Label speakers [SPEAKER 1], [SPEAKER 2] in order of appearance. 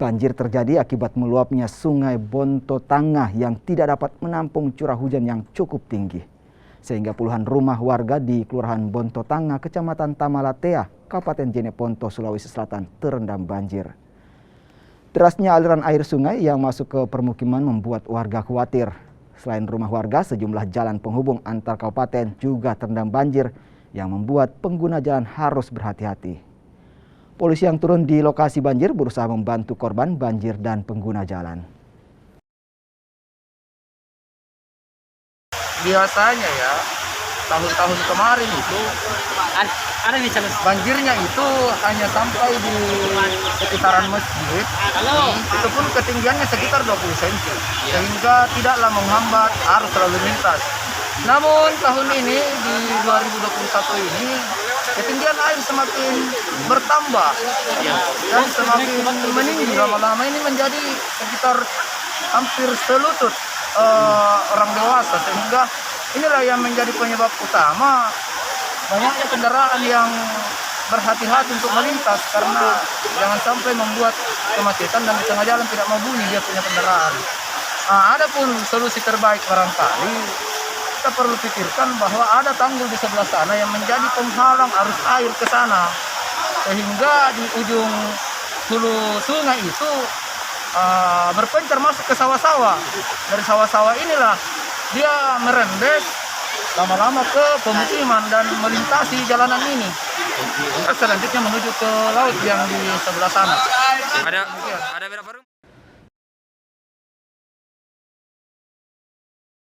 [SPEAKER 1] Banjir terjadi akibat meluapnya Sungai Bonto Tangah yang tidak dapat menampung curah hujan yang cukup tinggi. Sehingga puluhan rumah warga di Kelurahan Bonto Tangah, Kecamatan Tamalatea, Kabupaten Jeneponto, Sulawesi Selatan terendam banjir. Derasnya aliran air sungai yang masuk ke permukiman membuat warga khawatir. Selain rumah warga, sejumlah jalan penghubung antar kabupaten juga terendam banjir yang membuat pengguna jalan harus berhati-hati. Polisi yang turun di lokasi banjir berusaha membantu korban banjir dan pengguna jalan.
[SPEAKER 2] Biasanya ya, tahun-tahun kemarin itu
[SPEAKER 3] ada nih
[SPEAKER 2] banjirnya itu hanya sampai di sekitaran masjid. Itu pun ketinggiannya sekitar 20 cm, sehingga tidaklah menghambat arus lalu lintas. Namun tahun ini di 2021 ini ketinggian air semakin bertambah dan semakin meninggi. Lama-lama ini menjadi sekitar hampir selutut orang dewasa, sehingga inilah yang menjadi penyebab utama banyaknya kendaraan yang berhati-hati untuk melintas, karena jangan sampai membuat kemacetan dan di tengah jalan tidak mau bunyi dia punya kendaraan. Adapun solusi terbaik barangkali kita perlu pikirkan bahwa ada tanggul di sebelah sana yang menjadi penghalang arus air ke sana, sehingga di ujung hulu sungai itu berpencar masuk ke sawah-sawah. Dari sawah-sawah inilah dia merembes lama-lama ke pemukiman dan melintasi jalanan ini. Selanjutnya menuju ke laut yang di sebelah sana.
[SPEAKER 3] ada berapa rumah?